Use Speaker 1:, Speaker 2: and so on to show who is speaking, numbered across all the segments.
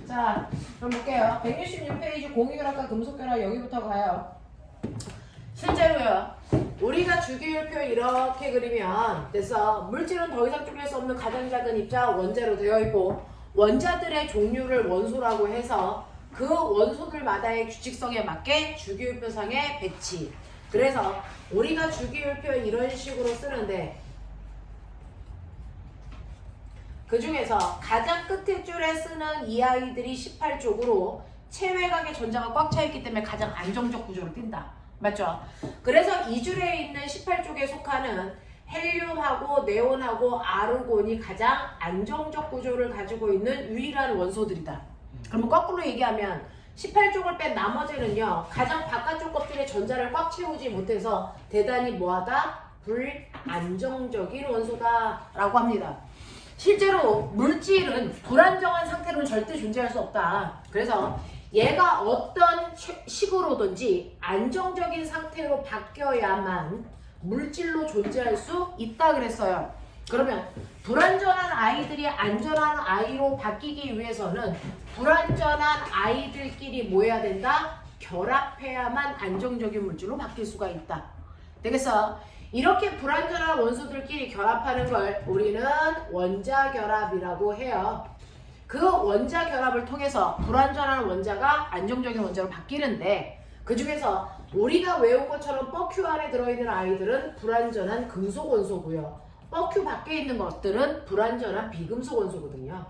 Speaker 1: 자, 그럼 볼게요. 166페이지 공유결합과 금속결합 여기부터 가요. 실제로요. 우리가 주기율표 이렇게 그리면 됐어. 물질은 더 이상 쪼갤 수 없는 가장 작은 입자 원자로 되어 있고 원자들의 종류를 원소라고 해서 그 원소들마다의 규칙성에 맞게 주기율표상에 배치. 그래서 우리가 주기율표 이런 식으로 쓰는데 그 중에서 가장 끝에 줄에 쓰는 이 아이들이 18쪽으로 체외각의 전자가 꽉 차 있기 때문에 가장 안정적 구조를 띈다. 맞죠? 그래서 이 줄에 있는 18쪽에 속하는 헬륨하고 네온하고 아르곤이 가장 안정적 구조를 가지고 있는 유일한 원소들이다. 그러면 거꾸로 얘기하면 18쪽을 뺀 나머지는요. 가장 바깥쪽 껍질에 전자를 꽉 채우지 못해서 대단히 뭐하다? 불안정적인 원소다 라고 합니다. 실제로 물질은 불안정한 상태로는 절대 존재할 수 없다. 그래서 얘가 어떤 식으로든지 안정적인 상태로 바뀌어야만 물질로 존재할 수 있다 그랬어요. 그러면 불안전한 아이들이 안전한 아이로 바뀌기 위해서는 불안전한 아이들끼리 뭐 해야 된다? 결합해야만 안정적인 물질로 바뀔 수가 있다. 되겠어? 이렇게 불안전한 원소들끼리 결합하는 걸 우리는 원자결합이라고 해요. 그 원자결합을 통해서 불안전한 원자가 안정적인 원자로 바뀌는데 그 중에서 우리가 외운 것처럼 뻐큐 안에 들어있는 아이들은 불안전한 금속 원소고요. 뻐큐 밖에 있는 것들은 불안전한 비금속 원소거든요.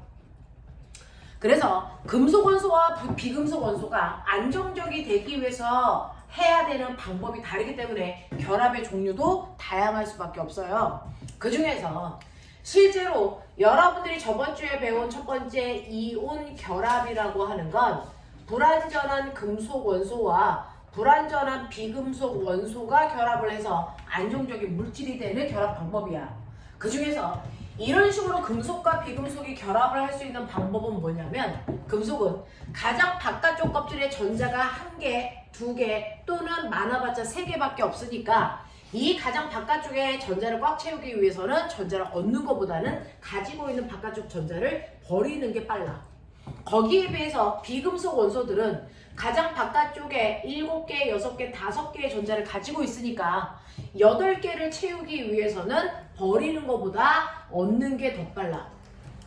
Speaker 1: 그래서 금속 원소와 비금속 원소가 안정적이 되기 위해서 해야 되는 방법이 다르기 때문에 결합의 종류도 다양할 수밖에 없어요. 그 중에서 실제로 여러분들이 저번 주에 배운 첫 번째 이온 결합이라고 하는 건 불안전한 금속 원소와 불안전한 비금속 원소가 결합을 해서 안정적인 물질이 되는 결합 방법이야. 그 중에서 이런 식으로 금속과 비금속이 결합을 할 수 있는 방법은 뭐냐면 금속은 가장 바깥쪽 껍질에 전자가 1개, 2개 또는 많아봤자 3개밖에 없으니까 이 가장 바깥쪽에 전자를 꽉 채우기 위해서는 전자를 얻는 것보다는 가지고 있는 바깥쪽 전자를 버리는 게 빨라. 거기에 비해서 비금속 원소들은 가장 바깥쪽에 7개, 6개, 5개의 전자를 가지고 있으니까 8개를 채우기 위해서는 버리는 것보다 얻는 게 더 빨라.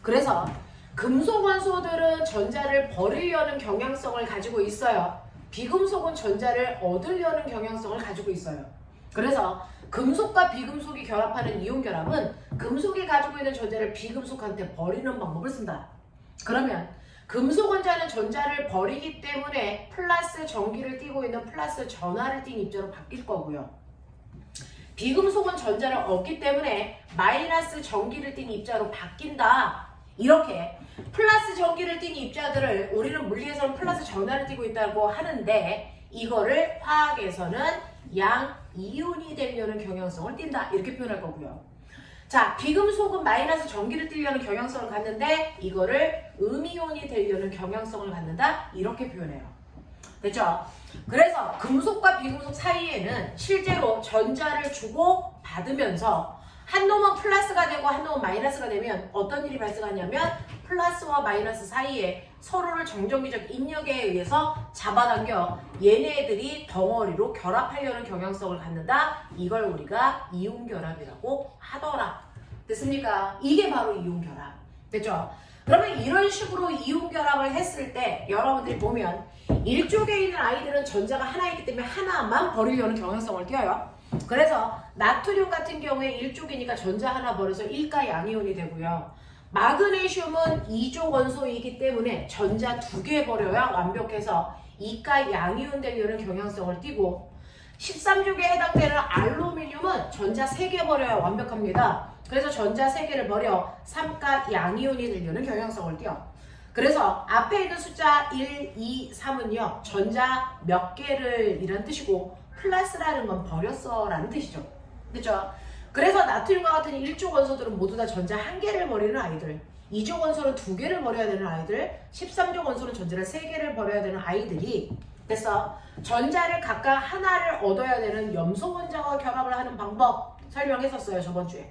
Speaker 1: 그래서 금속 원소들은 전자를 버리려는 경향성을 가지고 있어요. 비금속은 전자를 얻으려는 경향성을 가지고 있어요. 그래서 금속과 비금속이 결합하는 이온 결합은 금속이 가지고 있는 전자를 비금속한테 버리는 방법을 쓴다. 그러면 금속 원자는 전자를 버리기 때문에 플러스 전기를 띠고 있는 플러스 전하를 띤 입자로 바뀔 거고요. 비금속은 전자를 얻기 때문에 마이너스 전기를 띤 입자로 바뀐다. 이렇게 플러스 전기를 띤 입자들을 우리는 물리에서는 플러스 전하를 띠고 있다고 하는데 이거를 화학에서는 양이온이 되려는 경향성을 띈다. 이렇게 표현할 거고요. 자, 비금속은 마이너스 전기를 띠려는 경향성을 갖는데 이거를 음이온이 되려는 경향성을 갖는다. 이렇게 표현해요. 됐죠? 그래서 금속과 비금속 사이에는 실제로 전자를 주고 받으면서 한 놈은 플러스가 되고 한 놈은 마이너스가 되면 어떤 일이 발생하냐면 플러스와 마이너스 사이에 서로를 정전기적 인력에 의해서 잡아당겨 얘네들이 덩어리로 결합하려는 경향성을 갖는다. 이걸 우리가 이온결합이라고 하더라. 됐습니까? 이게 바로 이온결합. 됐죠? 그러면 이런 식으로 이온결합을 했을 때 여러분들이 보면 일쪽에 있는 아이들은 전자가 하나 있기 때문에 하나만 버리려는 경향성을 띄어요. 그래서 나트륨 같은 경우에 일쪽이니까 전자 하나 버려서 1가 양이온이 되고요. 마그네슘은 2조 원소이기 때문에 전자 2개 버려야 완벽해서 2가 양이온 되려는 경향성을 띠고 13쪽에 해당되는 알루미늄은 전자 3개 버려야 완벽합니다. 그래서 전자 3개를 버려 3가 양이온이 되려는 경향성을 띄어. 그래서 앞에 있는 숫자 1, 2, 3은요. 전자 몇 개를 이란 뜻이고 플러스라는 건 버렸어 라는 뜻이죠. 그렇죠? 그래서 나트륨과 같은 1조 원소들은 모두 다 전자 1개를 버리는 아이들, 2조 원소는 2개를 버려야 되는 아이들, 13조 원소는 전자를 3개를 버려야 되는 아이들이 됐어. 전자를 각각 하나를 얻어야 되는 염소 원자와 결합을 하는 방법 설명했었어요. 저번 주에.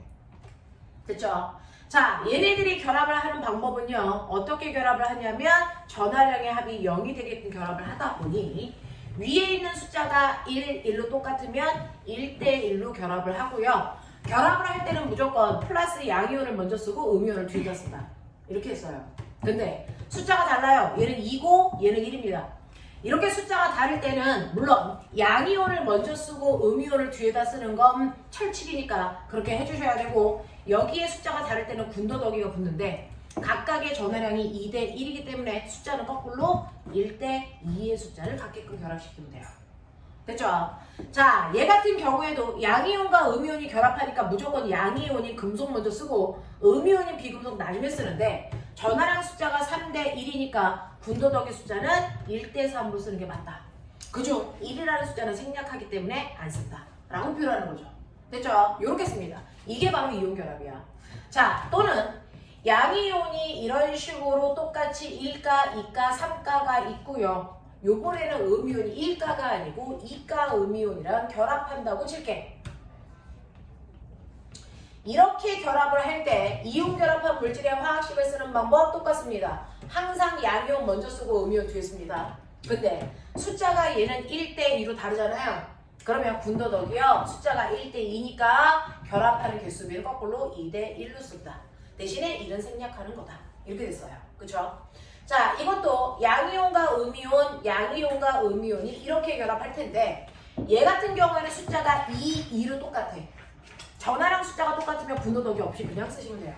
Speaker 1: 됐죠? 자, 얘네들이 결합을 하는 방법은요. 어떻게 결합을 하냐면 전하량의 합이 0이 되게끔 결합을 하다 보니 위에 있는 숫자가 1, 1로 똑같으면 1대1로 결합을 하고요. 결합을 할 때는 무조건 플러스 양이온을 먼저 쓰고 음이온을 뒤에다 쓴다. 이렇게 했어요. 근데 숫자가 달라요. 얘는 2고 얘는 1입니다. 이렇게 숫자가 다를 때는 물론 양이온을 먼저 쓰고 음이온을 뒤에다 쓰는 건 철칙이니까 그렇게 해주셔야 되고, 여기에 숫자가 다를 때는 군더더기가 붙는데 각각의 전하량이 2대 1이기 때문에 숫자는 거꾸로 1대 2의 숫자를 갖게끔 결합시키면 돼요. 됐죠? 자, 얘 같은 경우에도 양이온과 음이온이 결합하니까 무조건 양이온이 금속 먼저 쓰고 음이온이 비금속 나중에 쓰는데, 전하량 숫자가 3대 1이니까 군더더기 숫자는 1대 3으로 쓰는 게 맞다. 그중 1이라는 숫자는 생략하기 때문에 안 쓴다 라고 표현하는 거죠. 됐죠? 요렇게 씁니다. 이게 바로 이온 결합이야. 자, 또는 양이온이 이런 식으로 똑같이 1가, 2가, 3가가 있고요. 요번에는 음이온이 1가가 아니고 2가 음이온이랑 결합한다고 칠게. 이렇게 결합을 할 때 이온 결합한 물질의 화학식을 쓰는 방법 똑같습니다. 항상 양이온 먼저 쓰고 음이온 뒤에 씁니다. 근데 숫자가 얘는 1대2로 다르잖아요. 그러면 군더더기요. 숫자가 1대2니까 결합하는 개수비를 거꾸로 2대1로 쓴다. 대신에 1은 생략하는 거다. 이렇게 됐어요. 그쵸? 자, 이것도 양이온과 음이온, 양이온과 음이온이 이렇게 결합할 텐데, 얘 같은 경우에는 숫자가 2, 2로 똑같아. 전하량 숫자가 똑같으면 군더더기 없이 그냥 쓰시면 돼요.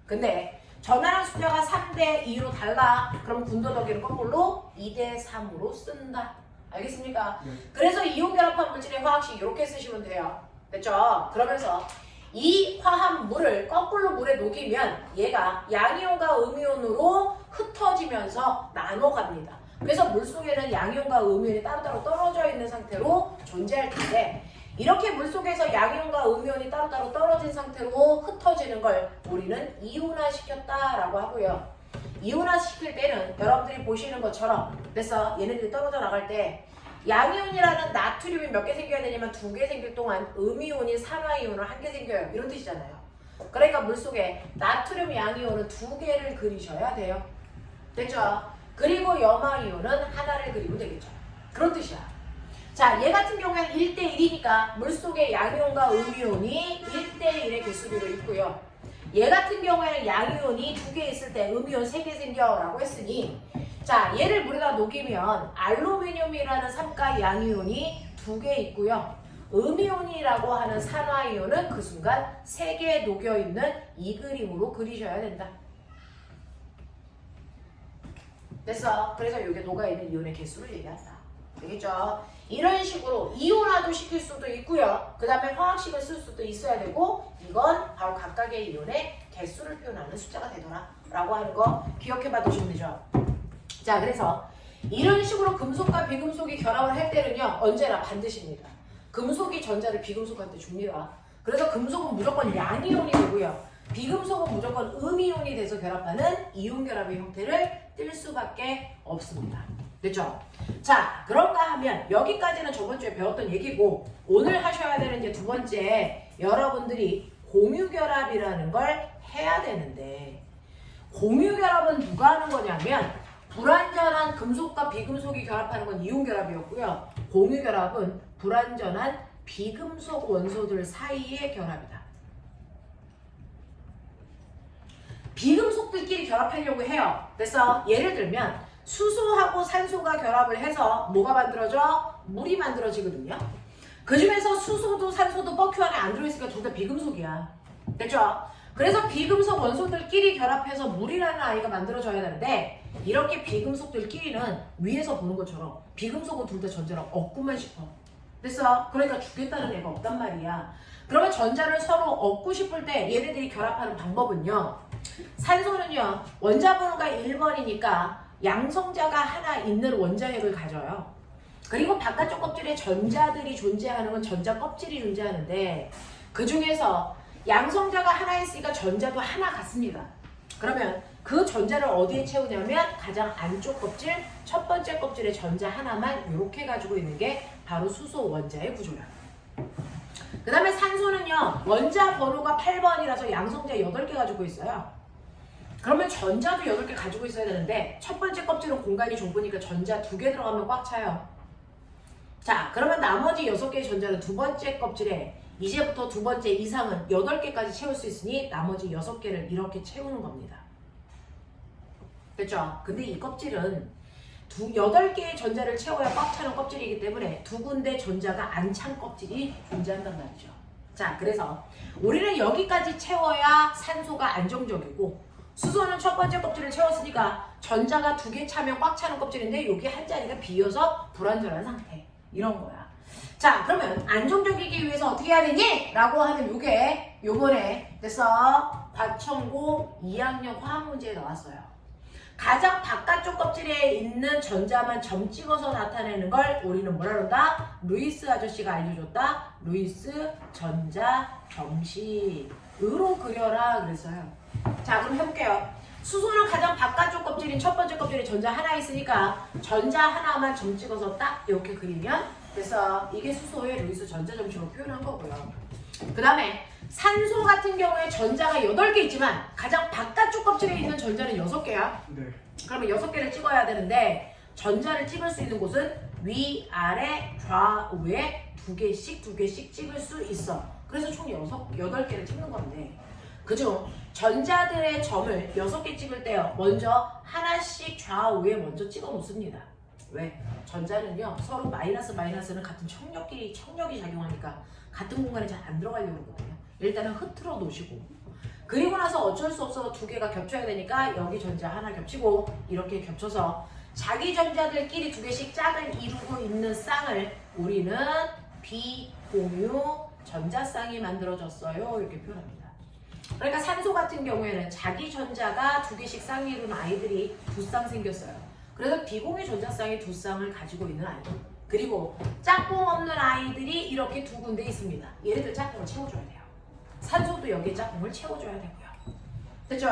Speaker 1: 근데 전하량 숫자가 3대 2로 달라. 그럼 군더더기를 거꾸로 2대 3으로 쓴다. 알겠습니까? 네. 그래서 이온 결합한 물질의 화학식 이렇게 쓰시면 돼요. 됐죠? 그러면서 이 화합물을 거꾸로 물에 녹이면 얘가 양이온과 음이온으로 흩어지면서 나눠갑니다. 그래서 물속에는 양이온과 음이온이 따로따로 떨어져 있는 상태로 존재할 텐데, 이렇게 물속에서 양이온과 음이온이 따로따로 떨어진 상태로 흩어지는 걸 우리는 이온화시켰다라고 하고요. 이온화시킬 때는 여러분들이 보시는 것처럼, 그래서 얘네들이 떨어져 나갈 때 양이온이라는 나트륨이 몇 개 생겨야 되냐면 2개 생길 동안 음이온이 산화이온을 1개 생겨요. 이런 뜻이잖아요. 그러니까 물속에 나트륨 양이온은 2개를 그리셔야 돼요. 됐죠? 그리고 염화이온은 하나를 그리면 되겠죠. 그런 뜻이야. 자, 얘 같은 경우에는 1대1이니까 물속에 양이온과 음이온이 1대1의 개수비로 있고요. 얘 같은 경우에는 양이온이 2개 있을 때 음이온 3개 생겨 라고 했으니, 자, 얘를 물에다 녹이면 알루미늄이라는 3가 양이온이 2개 있고요. 음이온이라고 하는 산화이온은 그 순간 3개 녹여있는 이 그림으로 그리셔야 된다. 됐어? 그래서 이게 녹아있는 이온의 개수를 얘기한다. 되겠죠? 이런 식으로 이온화도 시킬 수도 있고요. 그 다음에 화학식을 쓸 수도 있어야 되고, 이건 바로 각각의 이온의 개수를 표현하는 숫자가 되더라 라고 하는 거 기억해봐 두시면 되죠. 자, 그래서 이런 식으로 금속과 비금속이 결합을 할 때는요, 언제나 반드시입니다. 금속이 전자를 비금속한테 줍니다. 그래서 금속은 무조건 양이온이 되고요, 비금속은 무조건 음이온이 돼서 결합하는 이온 결합의 형태를 띨 수밖에 없습니다. 됐죠? 자, 그런가 하면 여기까지는 저번 주에 배웠던 얘기고, 오늘 하셔야 되는 이제 두 번째, 여러분들이 공유결합이라는 걸 해야 되는데, 공유결합은 누가 하는 거냐면 불완전한 금속과 비금속이 결합하는 건 이온결합이었고요. 공유결합은 불완전한 비금속 원소들 사이의 결합이다. 비금속들끼리 결합하려고 해요. 그래서 예를 들면 수소하고 산소가 결합을 해서 뭐가 만들어져? 물이 만들어지거든요. 그 중에서 수소도 산소도 버큐 안에 안 들어있으니까 둘 다 비금속이야. 됐죠? 그래서 비금속 원소들끼리 결합해서 물이라는 아이가 만들어져야 되는데, 이렇게 비금속들끼리는 위에서 보는 것처럼 비금속은 둘 다 전자를 얻고만 싶어. 됐어? 그러니까 죽겠다는 애가 없단 말이야. 그러면 전자를 서로 얻고 싶을 때 얘네들이 결합하는 방법은요, 산소는요 원자번호가 1번이니까 양성자가 하나 있는 원자핵을 가져요. 그리고 바깥쪽 껍질에 전자들이 존재하는 건 전자 껍질이 존재하는데, 그 중에서 양성자가 하나 있으니까 전자도 하나 같습니다. 그러면 그 전자를 어디에 채우냐면 가장 안쪽 껍질, 첫 번째 껍질에 전자 하나만 이렇게 가지고 있는 게 바로 수소 원자의 구조야. 그 다음에 산소는요, 원자 번호가 8번이라서 양성자 8개 가지고 있어요. 그러면 전자도 8개 가지고 있어야 되는데 첫 번째 껍질은 공간이 좁으니까 전자 2개 들어가면 꽉 차요. 자, 그러면 나머지 6개의 전자는 두 번째 껍질에 이제부터 두 번째 이상은 8개까지 채울 수 있으니 나머지 6개를 이렇게 채우는 겁니다. 됐죠? 근데 이 껍질은 8개의 전자를 채워야 꽉 차는 껍질이기 때문에 두 군데 전자가 안 찬 껍질이 존재한단 말이죠. 자, 그래서 우리는 여기까지 채워야 산소가 안정적이고 수소는 첫 번째 껍질을 채웠으니까 전자가 2개 차면 꽉 차는 껍질인데 여기 한 자리가 비어서 불완전한 상태. 이런 거야. 자, 그러면 안정적이기 위해서 어떻게 해야 되니? 라고 하는 요게 요번에 됐어. 과천고 2학년 화학 문제에 나왔어요. 가장 바깥쪽 껍질에 있는 전자만 점 찍어서 나타내는 걸 우리는 뭐라 그런다? 루이스 아저씨가 알려줬다. 루이스 전자 점식으로 그려라 그랬어요. 자, 그럼 해볼게요. 수소는 가장 바깥쪽 껍질인 첫 번째 껍질에 전자 하나 있으니까 전자 하나만 점 찍어서 딱 이렇게 그리면 그래서 이게 수소의 루이스 전자 점식으로 표현한 거고요. 그 다음에 산소 같은 경우에 전자가 8개 있지만 가장 바깥쪽 껍질에 있는 전자는 6개야.
Speaker 2: 네.
Speaker 1: 그러면 6개를 찍어야 되는데 전자를 찍을 수 있는 곳은 위, 아래, 좌우에 2개씩 찍을 수 있어. 그래서 총 8개를 찍는 건데 그중 전자들의 점을 6개 찍을 때요. 먼저 하나씩 좌우에 먼저 찍어 놓습니다. 왜? 전자는요. 서로 마이너스는 같은 청력이 작용하니까 같은 공간에 잘 안 들어가려고 그러거든요. 일단은 흐트러 놓으시고 그리고 나서 어쩔 수 없어 2개가 겹쳐야 되니까 여기 전자 하나 겹치고 이렇게 겹쳐서 자기 전자들끼리 2개씩 짝을 이루고 있는 쌍을 우리는 비공유 전자쌍이 만들어졌어요. 이렇게 표현합니다. 그러니까 산소 같은 경우에는 자기 전자가 2개씩 쌍이 이룬 아이들이 2쌍 생겼어요. 그래서 비공유 전자쌍이 2쌍을 가지고 있는 아이들. 그리고 짝꿍 없는 아이들이 이렇게 2군데 있습니다. 얘네들 짝꿍을 채워줘야 돼요. 산소도 여기에 짝꿍을 채워줘야 되고요. 됐죠?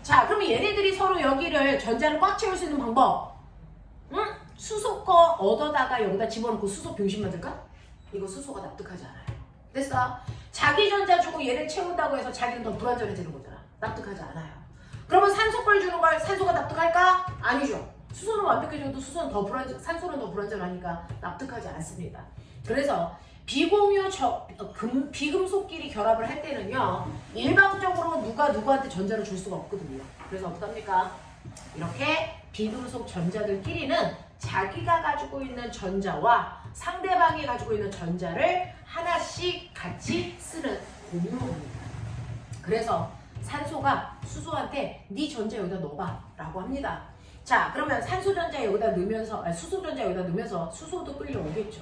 Speaker 1: 자, 그러면 얘네들이 서로 여기를 전자를 꽉 채울 수 있는 방법. 수소 거 얻어다가 여기다 집어넣고 수소 병신 만들까? 이거 수소가 납득하지 않아요. 됐어? 자기 전자 주고 얘를 채운다고 해서 자기는 더 불안전해지는 거잖아. 납득하지 않아요. 그러면 산소 걸 주는 걸 산소가 납득할까? 아니죠. 수소는 완벽해져도 산소는 더 불안전하니까 납득하지 않습니다. 그래서 비공유 비금속끼리 결합을 할 때는요. 일방적으로 누가 누구한테 전자를 줄 수가 없거든요. 그래서 어떡합니까? 이렇게 비금속 전자들끼리는 자기가 가지고 있는 전자와 상대방이 가지고 있는 전자를 하나씩 같이 쓰는 공유입니다. 그래서 산소가 수소한테 네 전자 여기다 넣어봐 라고 합니다. 자, 그러면 산소 전자 여기다 넣으면서 수소 전자 여기다 넣으면서 수소도 끌려오겠죠.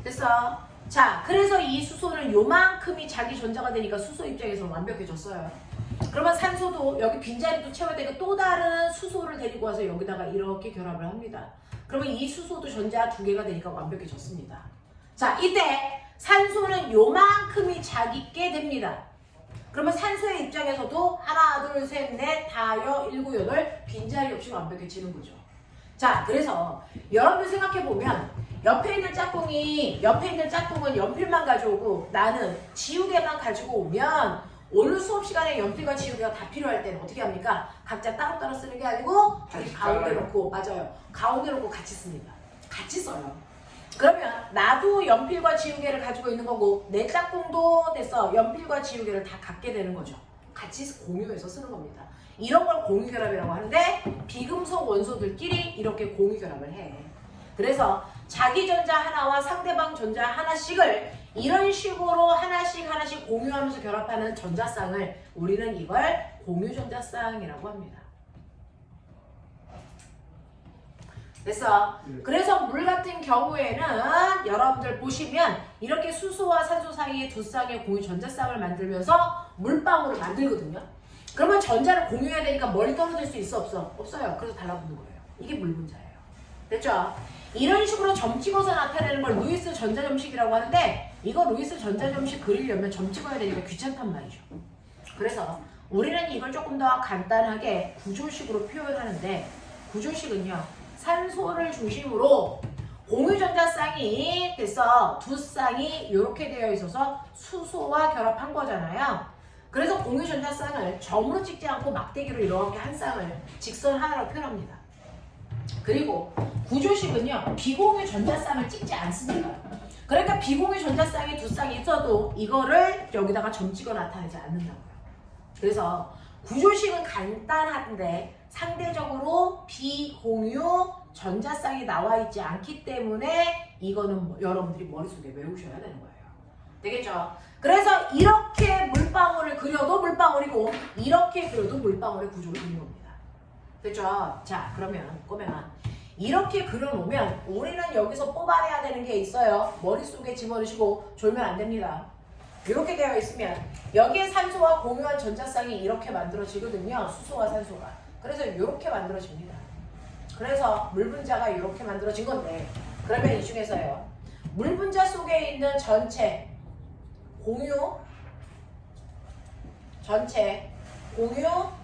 Speaker 1: 됐어? 자, 그래서 이 수소는 요만큼이 자기 전자가 되니까 수소 입장에서는 완벽해졌어요. 그러면 산소도 여기 빈자리도 채워야 되고 또 다른 수소를 데리고 와서 여기다가 이렇게 결합을 합니다. 그러면 이 수소도 전자 2개가 되니까 완벽해졌습니다. 자, 이때 산소는 요만큼이 자기께 됩니다. 그러면 산소의 입장에서도 하나, 둘, 셋, 넷, 다여, 일곱, 여덟 빈자리 없이 완벽해지는 거죠. 자, 그래서 여러분들 생각해보면 옆에 있는 짝꿍은 연필만 가져오고 나는 지우개만 가지고 오면 오늘 수업 시간에 연필과 지우개가 다 필요할 때는 어떻게 합니까? 각자 따로따로 쓰는 게 아니고 가운데 놓고, 맞아요. 가운데 놓고 같이 씁니다. 같이 써요. 그러면 나도 연필과 지우개를 가지고 있는 거고 내 짝꿍도 됐어. 연필과 지우개를 다 갖게 되는 거죠. 같이 공유해서 쓰는 겁니다. 이런 걸 공유결합이라고 하는데 비금속 원소들끼리 이렇게 공유결합을 해. 그래서 자기 전자 하나와 상대방 전자 하나씩을 이런 식으로 하나씩 공유하면서 결합하는 전자쌍을 우리는 이걸 공유전자쌍이라고 합니다. 됐어? 그래서 물 같은 경우에는 여러분들 보시면 이렇게 수소와 산소 사이에 두 쌍의 공유 전자쌍을 만들면서 물방울을 만들거든요. 그러면 전자를 공유해야 되니까 멀리 떨어질 수 있어 없어? 없어요. 그래서 달라붙는 거예요. 이게 물 분자예요. 됐죠? 이런 식으로 점 찍어서 나타내는 걸 루이스 전자점식이라고 하는데 이거 루이스 전자점식 그리려면 점 찍어야 되니까 귀찮단 말이죠. 그래서 우리는 이걸 조금 더 간단하게 구조식으로 표현하는데 구조식은요. 산소를 중심으로 공유전자쌍이 됐어. 두 쌍이 이렇게 되어 있어서 수소와 결합한 거잖아요. 그래서 공유전자쌍을 점으로 찍지 않고 막대기로 이렇게 한 쌍을 직선 하나로 표현합니다. 그리고 구조식은요, 비공유 전자쌍을 찍지 않습니다. 그러니까 비공유 전자쌍이 두 쌍이 있어도 이거를 여기다가 점 찍어 나타내지 않는다고요. 그래서 구조식은 간단한데 상대적으로 비공유 전자쌍이 나와 있지 않기 때문에 이거는 여러분들이 머릿속에 외우셔야 되는 거예요. 되겠죠? 그래서 이렇게 물방울을 그려도 물방울이고 이렇게 그려도 물방울의 구조를 그리는 겁니다. 됐죠? 자, 그러면 꼬맹아, 이렇게 그려놓으면 우리는 여기서 뽑아내야 되는 게 있어요. 머릿속에 집어넣으시고 졸면 안 됩니다. 이렇게 되어 있으면 여기에 산소와 공유한 전자쌍이 이렇게 만들어지거든요. 수소와 산소가. 그래서 이렇게 만들어집니다. 그래서 물분자가 이렇게 만들어진 건데, 그러면 이 중에서요, 물분자 속에 있는 전체 공유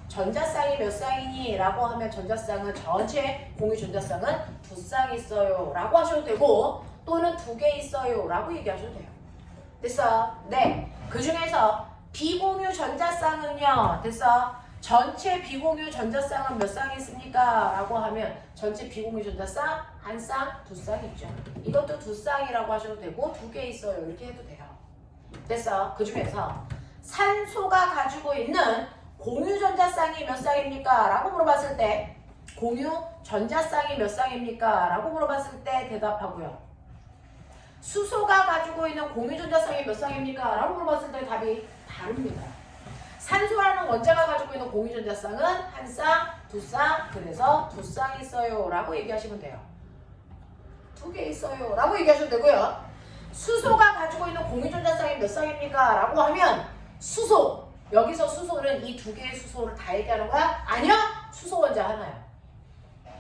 Speaker 1: 전자쌍이 몇 쌍이니? 라고 하면 전자쌍은 전체 공유 전자쌍은 두 쌍 있어요 라고 하셔도 되고, 또는 두 개 있어요 라고 얘기하셔도 돼요. 됐어? 네. 그 중에서 비공유 전자쌍은요, 됐어? 전체 비공유 전자쌍은 몇 쌍 있습니까? 라고 하면 전체 비공유 전자쌍 한 쌍, 두 쌍 있죠. 이것도 두 쌍이라고 하셔도 되고 두 개 있어요 이렇게 해도 돼요. 됐어? 그 중에서 산소가 가지고 있는 공유 전자쌍이 몇 쌍입니까? 라고 물어봤을 때 공유 전자쌍이 몇 쌍입니까? 라고 물어봤을 때 대답하고요. 수소가 가지고 있는 공유 전자쌍이 몇 쌍입니까? 라고 물어봤을 때 답이 다릅니다. 산소라는 원자가 가지고 있는 공유 전자쌍은 한 쌍, 두 쌍, 그래서 두 쌍 있어요 라고 얘기하시면 돼요. 두 개 있어요 라고 얘기하셔도 되고요. 수소가 가지고 있는 공유 전자쌍이 몇 쌍입니까? 라고 하면 수소, 여기서 수소는 이 두 개의 수소를 다 얘기하는 거야? 아니야, 수소 원자 하나야.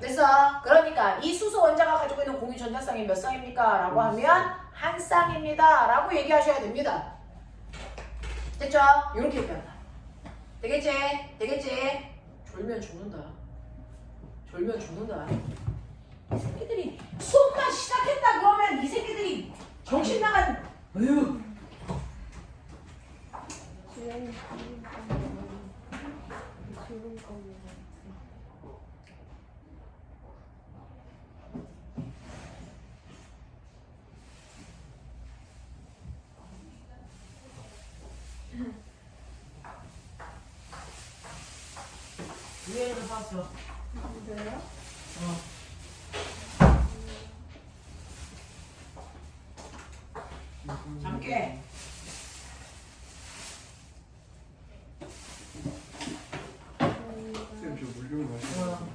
Speaker 1: 됐어? 그러니까 이 수소 원자가 가지고 있는 공유 전자쌍이 몇 쌍입니까? 라고 하면 한 쌍입니다 라고 얘기하셔야 됩니다. 됐죠? 이렇게 얘기한다. 되겠지? 되겠지? 졸면 죽는다. 졸면 죽는다. 이 새끼들이 수업만 시작했다 그러면 이 새끼들이 정신 나간. 어휴. 위에는 봤어.
Speaker 2: 그래요?
Speaker 1: 잠깨.
Speaker 3: 쌤, 저 물 좀 마시고.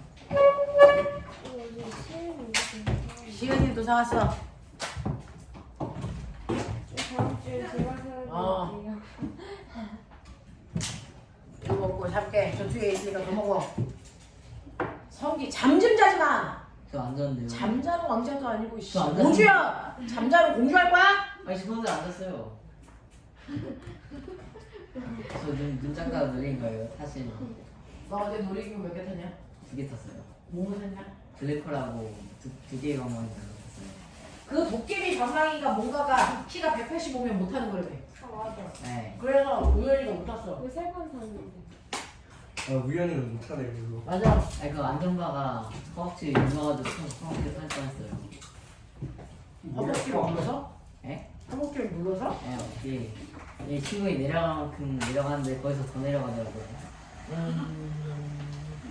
Speaker 1: 시은이도 사왔어.
Speaker 2: 다음 주에 제가 사올게요.
Speaker 1: 이거 먹고 잠깨. 저 뒤에 있으니까 더 먹어. 성기 잠 좀 자지 마.
Speaker 4: 저 안 잤는데요.
Speaker 1: 잠자는 왕자도 아니고
Speaker 4: 저안 잤는데.
Speaker 1: 공주야. 잠자는 공주 할 거야?
Speaker 4: 아니 저 오늘 안 잤어요. 저 눈 작다가 느린 거예요. 사실
Speaker 1: 너 어제 놀이기구 몇 개 탔냐?
Speaker 4: 2개 탔어요.
Speaker 1: 뭐 탔냐?
Speaker 4: 블랙홀하고 두 개의 방망이 탔어요.
Speaker 1: 그 도깨비 방망이가 뭔가가 키가 185면 못 타는 거라며.
Speaker 2: 아 맞아.
Speaker 4: 네.
Speaker 1: 그래서 우연이가 못 탔어.
Speaker 2: 그 세 번 샀는데.
Speaker 3: 아, 우연히는 못하네, 별로.
Speaker 1: 맞아.
Speaker 4: 아니 그 안전바가 허벅지 눌러가지고 허벅지 탈 뻔했어요.
Speaker 1: 허벅지를 눌러서?
Speaker 4: 예?
Speaker 1: 허벅지를 눌러서?
Speaker 4: 예, 어떻게 이 친구이 내려갈 만큼 내려가는데 거기서 더 내려가더라고요.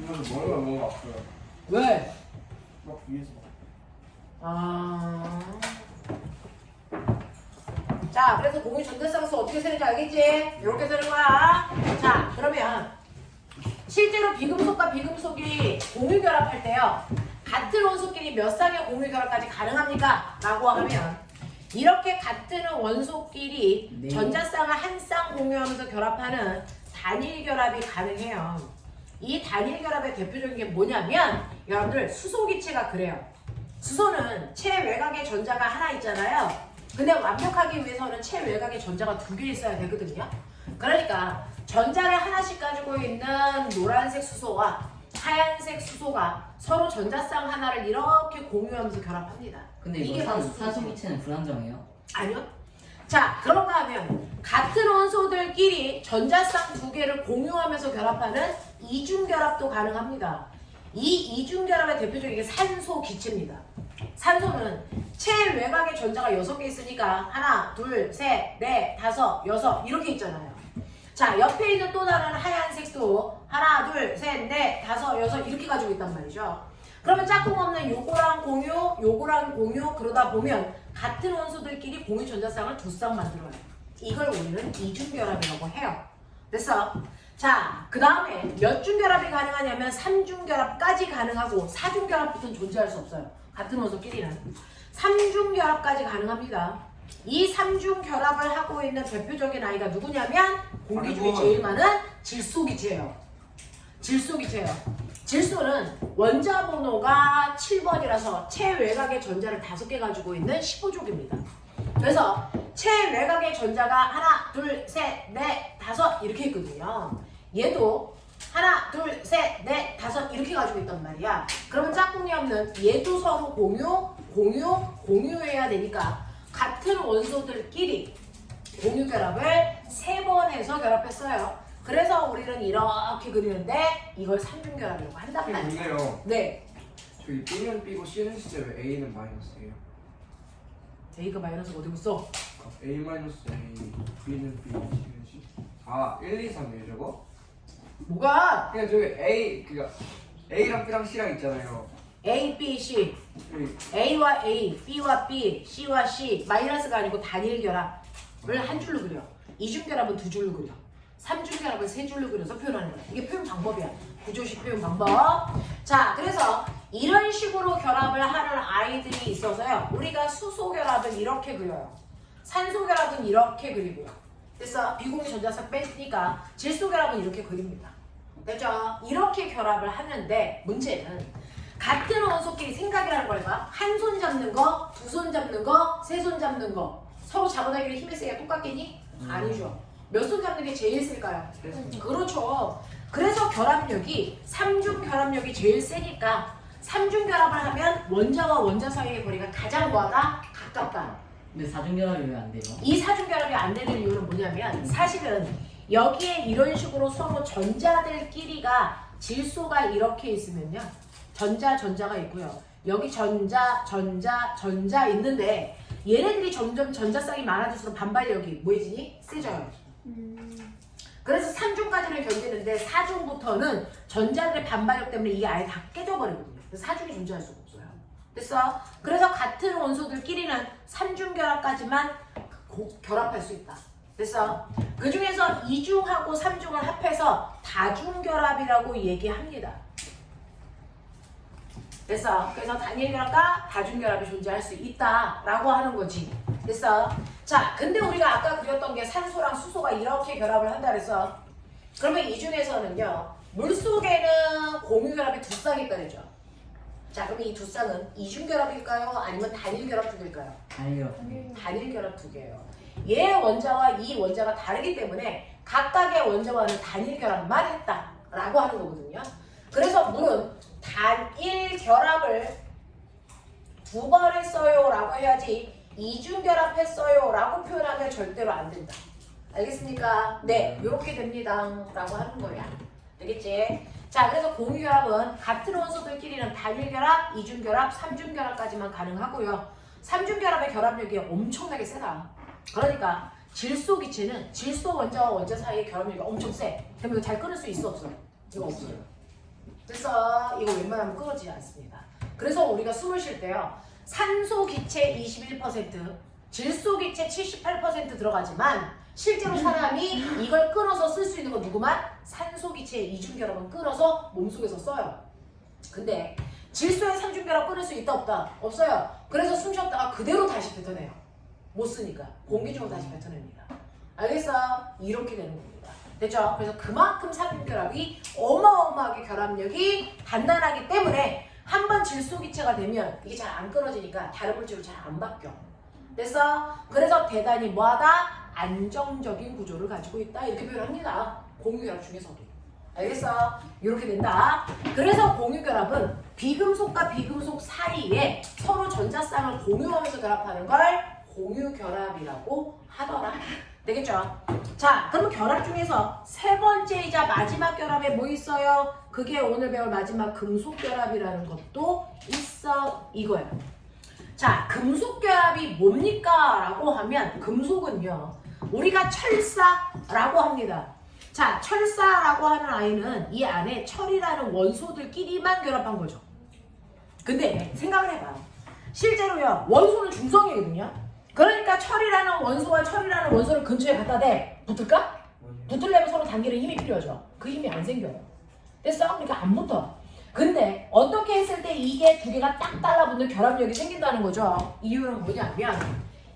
Speaker 3: 이거는 뭔가 아파요.
Speaker 1: 왜?
Speaker 3: 막 위에서.
Speaker 1: 자, 그래서 공유 전자쌍수 어떻게 쓰는지 알겠지? 이렇게 쓰는 거야. 자, 그러면 실제로 비금속과 비금속이 공유 결합할 때요, 같은 원소끼리 몇 쌍의 공유 결합까지 가능합니까? 라고 하면 이렇게 같은 원소끼리
Speaker 4: 네.
Speaker 1: 전자쌍을 한 쌍 공유하면서 결합하는 단일 결합이 가능해요. 이 단일 결합의 대표적인 게 뭐냐면 여러분들 수소기체가 그래요. 수소는 체외곽에 전자가 하나 있잖아요. 근데 완벽하기 위해서는 체외곽에 전자가 두 개 있어야 되거든요. 그러니까 전자를 하나씩 가지고 있는 노란색 수소와 하얀색 수소가 서로 전자쌍 하나를 이렇게 공유하면서 결합합니다.
Speaker 4: 근데
Speaker 1: 이게
Speaker 4: 이거
Speaker 1: 바로
Speaker 4: 산소기체는 불안정해요?
Speaker 1: 아니요. 자, 그런가 하면 같은 원소들끼리 전자쌍 두 개를 공유하면서 결합하는 이중결합도 가능합니다. 이 이중결합의 대표적인 게 산소 기체입니다. 산소는 체외곽에 전자가 6개 있으니까 하나, 둘, 셋, 넷, 다섯, 여섯 이렇게 있잖아요. 자, 옆에 있는 또 다른 하얀색도 하나, 둘, 셋, 넷, 다섯, 여섯 이렇게 가지고 있단 말이죠. 그러면 짝꿍 없는 요거랑 공유, 요거랑 공유 그러다 보면 같은 원소들끼리 공유 전자쌍을 두 쌍 만들어요. 이걸 우리는 이중결합이라고 해요. 됐어? 자, 그 다음에 몇 중결합이 가능하냐면 3중결합까지 가능하고 4중결합부터는 존재할 수 없어요. 같은 원소끼리는. 3중결합까지 가능합니다. 이 3중결합을 하고 있는 대표적인 아이가 누구냐면 공기 중에 제일 많은 질소기체예요. 질소기체예요. 질소는 원자 번호가 7번이라서 체외곽의 전자를 5개 가지고 있는 15족입니다. 그래서 체외곽의 전자가 하나, 둘, 셋, 넷, 다섯 이렇게 있거든요. 얘도 하나, 둘, 셋, 넷, 다섯 이렇게 가지고 있단 말이야. 그러면 짝꿍이 없는 얘도 서로 공유해야 되니까 같은 원소들끼리 공유결합을 3번 해서 결합했어요. 그래서 우리는 이렇게 그리는데 이걸 3중결합이라고 한단 말이야.
Speaker 3: 근데요.
Speaker 1: 네.
Speaker 3: 저기 B는 B고 C는 C인데 왜 A는 마이너스예요?
Speaker 1: A가 마이너스가 어디고 있어?
Speaker 3: A 마이너스 A, B는 B, C는 C. 아, 1, 2, 3이에요 저거?
Speaker 1: 뭐가?
Speaker 3: 그냥 저기 A, 그니까 A랑 B랑 C랑 있잖아요.
Speaker 1: A, B, C.
Speaker 3: 여기
Speaker 1: A와 A, B와 B, C와 C 마이너스가 아니고 단일 결합을 한 줄로 그려. 이중결합은 두 줄로 그려. 3중결합은 세 줄로 그려서 표현하는 거야. 이게 표현 방법이야. 구조식 표현 방법. 자, 그래서 이런 식으로 결합을 하는 아이들이 있어서요. 우리가 수소 결합은 이렇게 그려요. 산소 결합은 이렇게 그리고요. 그래서 비공유 전자쌍 뺐으니까 질소 결합은 이렇게 그립니다. 됐죠? 이렇게 결합을 하는데 문제는 같은 원소끼리 생각이라는 걸 봐. 한 손 잡는 거, 두 손 잡는 거, 세 손 잡는 거. 서로 잡아당기는 힘의 세기가 똑같겠니? 아니죠. 몇 손 잡는 게 제일 셀까요? 그렇죠. 그래서 결합력이 3중 결합력이 제일 세니까 3중 결합을 하면 원자와 원자 사이의 거리가 가장 뭐하다? 가깝다.
Speaker 4: 근데 4중결합이 왜 안 돼요?
Speaker 1: 이 4중 결합이 안 되는 이유는 뭐냐면 사실은 여기에 이런 식으로 서로 전자들끼리가 질소가 이렇게 있으면요. 전자가 있고요. 여기 전자 있는데 얘네들이 점점 전자쌍이 많아질수록 반발력이 뭐해지니? 세져요. 그래서 3중까지는 견디는데 4중부터는 전자들의 반발력 때문에 이게 아예 다 깨져버리거든요. 그래서 4중이 존재할 수가 없어요. 됐어? 그래서 같은 원소들끼리는 3중 결합까지만 결합할 수 있다. 됐어? 그 중에서 2중하고 3중을 합해서 다중 결합이라고 얘기합니다. 됐어? 그래서 단일 결합과 다중 결합이 존재할 수 있다라고 하는 거지. 됐어? 자, 근데 우리가 아까 그렸던 게 산소랑 수소가 이렇게 결합을 한다 그랬어. 그러면 이 중에서는요, 물속에는 공유 결합이 두 쌍이 있다 그랬죠. 자, 그럼 이 두 쌍은 이중 결합일까요? 아니면 단일 결합 두 개일까요?
Speaker 4: 아니요.
Speaker 1: 단일 결합 두 개예요. 얘 원자와 이 원자가 다르기 때문에 각각의 원자와는 단일 결합만 했다라고 하는 거거든요. 그래서 물은 단일 결합을 두 번 했어요 라고 해야지 이중 결합했어요 라고 표현하면 절대로 안 된다. 알겠습니까? 네, 이렇게 됩니다 라고 하는 거야. 알겠지? 자, 그래서 공유 결합은 같은 원소들끼리는 단일 결합, 이중 결합, 3중 결합까지만 가능하고요. 3중 결합의 결합력이 엄청나게 세다. 그러니까 질소 기체는 질소 원자와 원자 사이의 결합력이 엄청 세. 그럼 이거 잘 끊을 수 있어 없어요? 이거 없어요. 그래서 이거 웬만하면 끊어지지 않습니다. 그래서 우리가 숨을 쉴 때요. 산소 기체 21%, 질소 기체 78% 들어가지만 실제로 사람이 이걸 끊어서 쓸 수 있는 건 누구만? 산소 기체의 이중결합은 끊어서 몸속에서 써요. 근데 질소의 삼중결합 끊을 수 있다 없다? 없어요. 그래서 숨 쉬었다가 그대로 다시 뱉어내요. 못 쓰니까 공기 중으로 다시 뱉어냅니다. 알겠어? 이렇게 되는 겁니다. 됐죠? 그래서 그만큼 삼중결합이 어마어마하게 결합력이 단단하기 때문에 한 번 질소기체가 되면 이게 잘 안 끊어지니까 다른 물질로 잘 안 바뀌어. 됐어? 그래서 대단히 뭐하다? 안정적인 구조를 가지고 있다. 이렇게 표현합니다. 공유결합 중에서도. 알겠어? 이렇게 된다. 그래서 공유결합은 비금속과 비금속 사이에 서로 전자쌍을 공유하면서 결합하는 걸 공유결합이라고 하더라. 되겠죠? 자, 그러면 결합 중에서 세 번째이자 마지막 결합에 뭐 있어요? 그게 오늘 배울 마지막 금속결합이라는 것도 있어. 이거예요. 자, 금속결합이 뭡니까? 라고 하면 금속은요. 우리가 철사라고 합니다. 자, 철사라고 하는 아이는 이 안에 철이라는 원소들끼리만 결합한 거죠. 근데 생각을 해봐요. 실제로요. 원소는 중성이거든요. 그러니까 철이라는 원소와 철이라는 원소를 근처에 갖다 대 붙을까? 붙으려면 서로 당기는 힘이 필요하죠. 그 힘이 안 생겨요. 됐어? 그러니까 안 붙어. 근데 어떻게 했을 때 이게 두 개가 딱 달라붙는 결합력이 생긴다는 거죠. 이유는 뭐냐면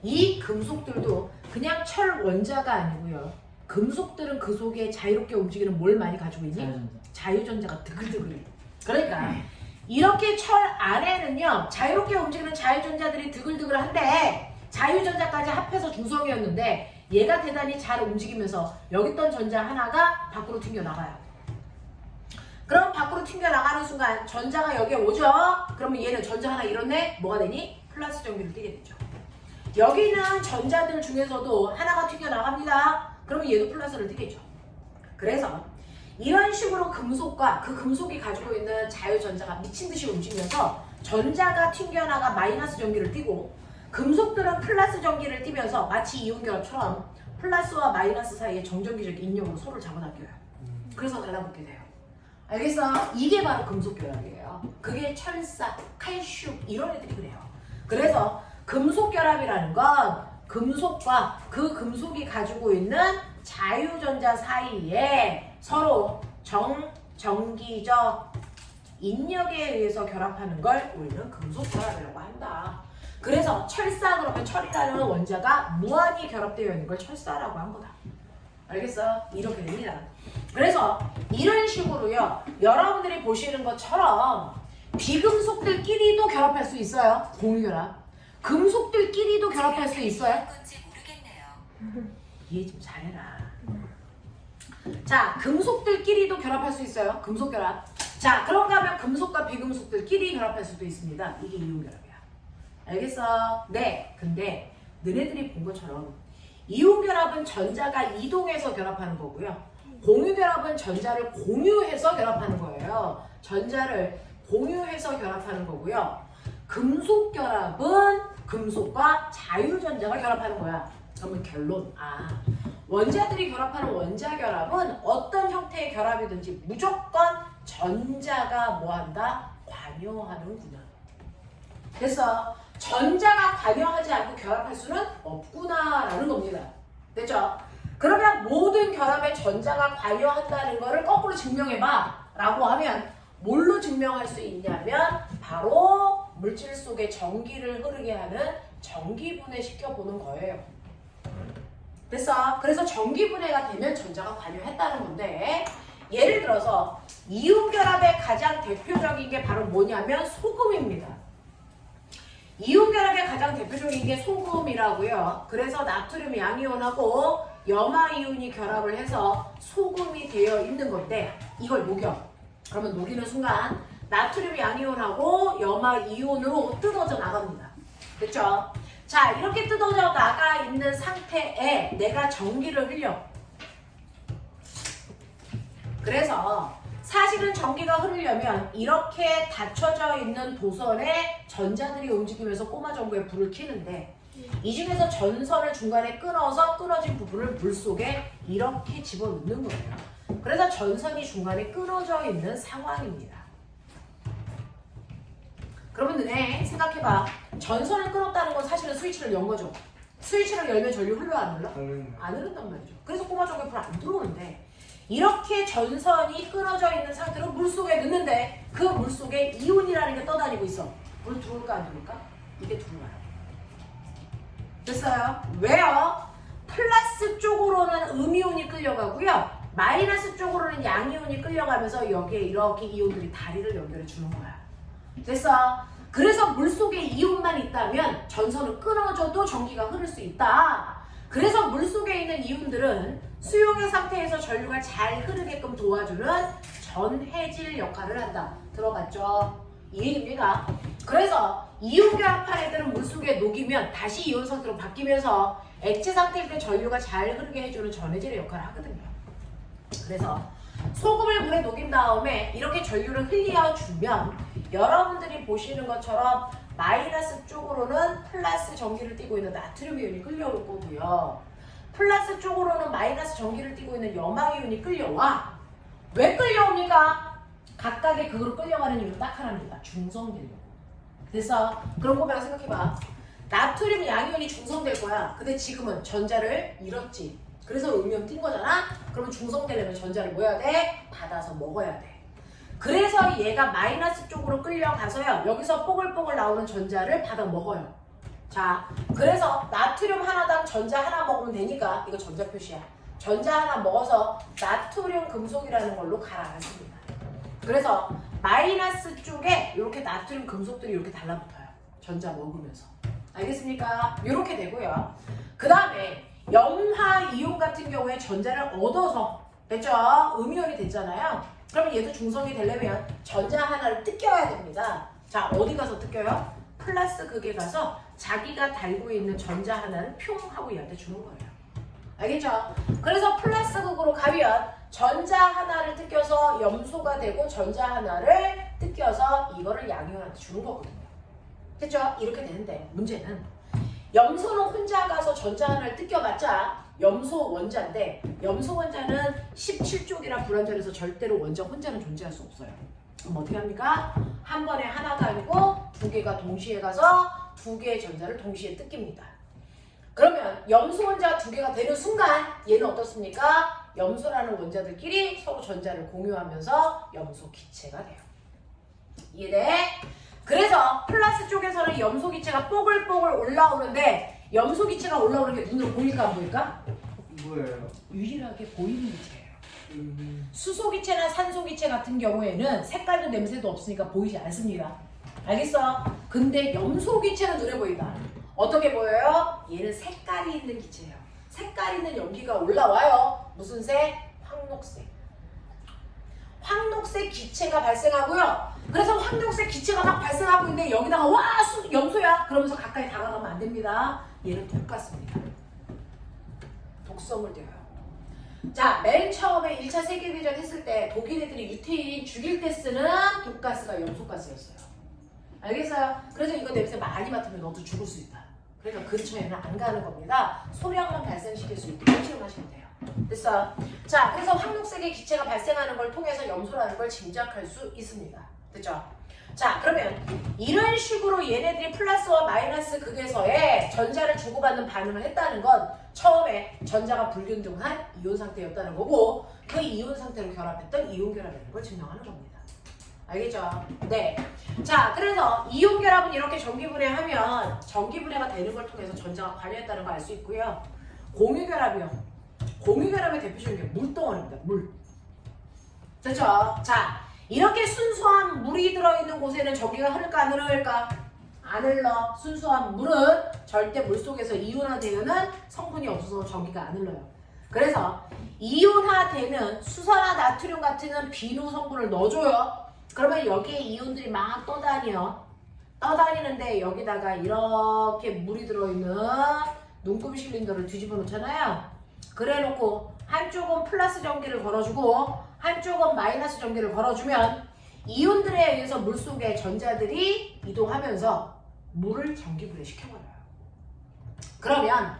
Speaker 1: 이 금속들도 그냥 철 원자가 아니고요. 금속들은 그 속에 자유롭게 움직이는 뭘 많이 가지고 있니? 자유전자가 드글드글해. 그러니까 이렇게 철 안에는요. 자유롭게 움직이는 자유전자들이 드글드글한데 자유전자까지 합해서 중성이었는데 얘가 대단히 잘 움직이면서 여기 있던 전자 하나가 밖으로 튕겨나가요. 그럼 밖으로 튕겨나가는 순간 전자가 여기에 오죠? 그러면 얘는 전자 하나 잃었네? 뭐가 되니? 플러스 전기를 띠게 되죠. 여기 있는 전자들 중에서도 하나가 튀겨나갑니다. 그러면 얘도 플러스를 띠겠죠. 그래서 이런 식으로 금속과 그 금속이 가지고 있는 자유전자가 미친듯이 움직이면서 전자가 튕겨나가 마이너스 전기를 띠고 금속들은 플러스 전기를 띠면서 마치 이온결합처럼 플러스와 마이너스 사이에 정전기적 인력으로 서로를 잡아당겨요. 그래서 달라붙게 돼요. 알겠어? 이게 바로 금속결합이에요. 그게 철사, 칼슘 이런 애들이 그래요. 그래서 금속결합이라는 건 금속과 그 금속이 가지고 있는 자유전자 사이에 서로 정전기적 인력에 의해서 결합하는 걸 우리는 금속결합이라고 한다. 그래서 철사 그러면 철이라는 원자가 무한히 결합되어 있는 걸 철사라고 한 거다. 알겠어? 이렇게 됩니다. 그래서 이런 식으로요. 여러분들이 보시는 것처럼 비금속들끼리도 결합할 수 있어요. 공유결합. 금속들끼리도 결합할 수 있어요. 이해 좀 잘해라. 자, 금속들끼리도 결합할 수 있어요. 금속결합. 자, 그런가 하면 금속과 비금속들끼리 결합할 수도 있습니다. 이게 이온결합이야. 알겠어? 네. 근데 너네들이 본 것처럼 이온결합은 전자가 이동해서 결합하는 거고요. 공유결합은 전자를 공유해서 결합하는 거예요. 전자를 공유해서 결합하는 거고요. 금속결합은 금속과 자유전자가 결합하는 거야. 그러면 결론. 원자들이 결합하는 원자결합은 어떤 형태의 결합이든지 무조건 전자가 뭐한다? 관여하는구나. 그래서 전자가 관여하지 않고 결합할 수는 없구나라는 겁니다. 됐죠? 그러면 모든 결합에 전자가 관여한다는 것을 거꾸로 증명해봐 라고 하면 뭘로 증명할 수 있냐면 바로 물질 속에 전기를 흐르게 하는 전기분해 시켜보는 거예요. 됐어? 그래서 전기분해가 되면 전자가 관여했다는 건데 예를 들어서 이온결합의 가장 대표적인 게 바로 뭐냐면 소금입니다. 이온결합의 가장 대표적인 게 소금이라고요. 그래서 나트륨 양이온하고 염화이온이 결합을 해서 소금이 되어 있는 건데 이걸 녹여. 그러면 녹이는 순간 나트륨 양이온하고 염화이온으로 뜯어져 나갑니다. 됐죠? 자, 이렇게 뜯어져 나가 있는 상태에 내가 전기를 흘려. 그래서 사실은 전기가 흐르려면 이렇게 닫혀져 있는 도선에 전자들이 움직이면서 꼬마 전구에 불을 켜는데 이 중에서 전선을 중간에 끊어서 끊어진 부분을 물 속에 이렇게 집어넣는 거예요. 그래서 전선이 중간에 끊어져 있는 상황입니다. 그러면 너네 생각해봐. 전선을 끊었다는 건 사실은 스위치를 연 거죠. 스위치를 열면 전류 흘러 안 흘러? 안 흐른단 말이죠. 그래서 꼬마 전구에 불 안 들어오는데 이렇게 전선이 끊어져 있는 상태로 물속에 넣는데 그 물속에 이온이라는 게 떠다니고 있어. 물 들어올까 안 들어올까? 이게 들어와요. 됐어요? 왜요? 플러스 쪽으로는 음이온이 끌려가고요. 마이너스 쪽으로는 양이온이 끌려가면서 여기에 이렇게 이온들이 다리를 연결해 주는 거야. 됐어? 그래서 물속에 이온만 있다면 전선은 끊어져도 전기가 흐를 수 있다. 그래서 물속에 있는 이온들은 수용의 상태에서 전류가 잘 흐르게끔 도와주는 전해질 역할을 한다. 들어봤죠? 이 얘기입니다. 그래서 이온 결합한 애들은 물속에 녹이면 다시 이온 상태로 바뀌면서 액체 상태일 때 전류가 잘 흐르게 해주는 전해질의 역할을 하거든요. 그래서 소금을 물에 녹인 다음에 이렇게 전류를 흘려주면 여러분들이 보시는 것처럼 마이너스 쪽으로는 플러스 전기를 띠고 있는 나트륨 이온이 끌려올 거고요. 플러스 쪽으로는 마이너스 전기를 띠고 있는 염화 이온이 끌려와. 왜 끌려옵니까? 각각의 극으로 끌려가는 이유는 딱 하나입니다. 중성되려고. 그래서 그런 거만 생각해봐. 나트륨 양이온이 중성될 거야. 근데 지금은 전자를 잃었지. 그래서 음이온 띈 거잖아? 그러면 중성되려면 전자를 뭐 해야 돼? 받아서 먹어야 돼. 그래서 얘가 마이너스 쪽으로 끌려가서요. 여기서 뽀글뽀글 나오는 전자를 받아 먹어요. 자, 그래서 나트륨 하나당 전자 하나 먹으면 되니까 이거 전자 표시야. 전자 하나 먹어서 나트륨 금속이라는 걸로 가라앉습니다. 그래서 마이너스 쪽에 이렇게 나트륨 금속들이 이렇게 달라붙어요. 전자 먹으면서. 알겠습니까? 이렇게 되고요. 그 다음에 염화 이온 같은 경우에 전자를 얻어서 됐죠? 음이온이 됐잖아요. 그러면 얘도 중성이 되려면 전자 하나를 뜯겨야 됩니다. 자, 어디 가서 뜯겨요? 플러스 극에 가서 자기가 달고 있는 전자 하나를 뿅 하고 얘한테 주는 거예요. 알겠죠? 그래서 플러스 극으로 가면 전자 하나를 뜯겨서 염소가 되고 전자 하나를 뜯겨서 이거를 양이온한테 주는 거거든요. 됐죠? 이렇게 되는데 문제는 염소는 혼자 가서 전자 하나를 뜯겨봤자 염소 원자인데 염소 원자는 17쪽이라 불완전해서 절대로 원자 혼자는 존재할 수 없어요. 그럼 어떻게 합니까? 한 번에 하나가 아니고 두 개가 동시에 가서 두 개의 전자를 동시에 뜯깁니다. 그러면 염소 원자가 두 개가 되는 순간 얘는 어떻습니까? 염소라는 원자들끼리 서로 전자를 공유하면서 염소 기체가 돼요. 이해돼? 그래서 플러스 쪽에서는 염소 기체가 뽀글뽀글 올라오는데 염소 기체가 올라오는 게 눈으로 보일까 안 보일까?
Speaker 3: 뭐예요?
Speaker 1: 유일하게 보이는 기체예요. 수소 기체나 산소 기체 같은 경우에는 색깔도 냄새도 없으니까 보이지 않습니다. 알겠어? 근데 염소 기체는 눈에 보인다. 어떻게 보여요? 얘는 색깔이 있는 기체예요. 색깔 있는 연기가 올라와요. 무슨 색? 황록색. 황록색 기체가 발생하고요. 그래서 황록색 기체가 막 발생하고 있는데 여기다가 와 염소야 그러면서 가까이 다가가면 안 됩니다. 얘는 독 같습니다. 독성을 띠어요. 자, 맨 처음에 1차 세계대전 했을 때 독일 애들이 유태인 죽일 때 쓰는 독가스가 염소가스였어요. 알겠어요? 그래서 이거 냄새 많이 맡으면 너도 죽을 수 있다. 그러니까 근처에는 안 가는 겁니다. 소량만 발생시킬 수 있게 조심하시면 돼요. 됐어요? 자, 그래서 황록색의 기체가 발생하는 걸 통해서 염소라는 걸 짐작할 수 있습니다. 됐죠? 자, 그러면 이런 식으로 얘네들이 플러스와 마이너스 극에서의 전자를 주고받는 반응을 했다는 건 처음에 전자가 불균등한 이온 상태였다는 거고 그 이온 상태로 결합했던 이온 결합이라는 걸 증명하는 겁니다. 알겠죠? 네. 자, 그래서 이온 결합은 이렇게 전기분해하면 전기분해가 되는 걸 통해서 전자가 관여했다는 걸 알 수 있고요. 공유결합이요. 공유결합의 대표적인 게 물덩어리입니다. 물. 됐죠? 자, 이렇게 순수한 물이 들어있는 곳에는 전기가 흐를까 안 흐를까? 안 흘러. 순수한 물은 절대 물속에서 이온화되는 성분이 없어서 전기가 안 흘러요. 그래서 이온화되는 수산화 나트륨 같은 비누 성분을 넣어줘요. 그러면 여기에 이온들이 막 떠다녀. 떠다니는데 여기다가 이렇게 물이 들어있는 눈금 실린더를 뒤집어 놓잖아요. 그래 놓고 한쪽은 플러스 전기를 걸어주고 한쪽은 마이너스 전기를 걸어주면 이온들에 의해서 물속의 전자들이 이동하면서 물을 전기분해시켜버려요. 그러면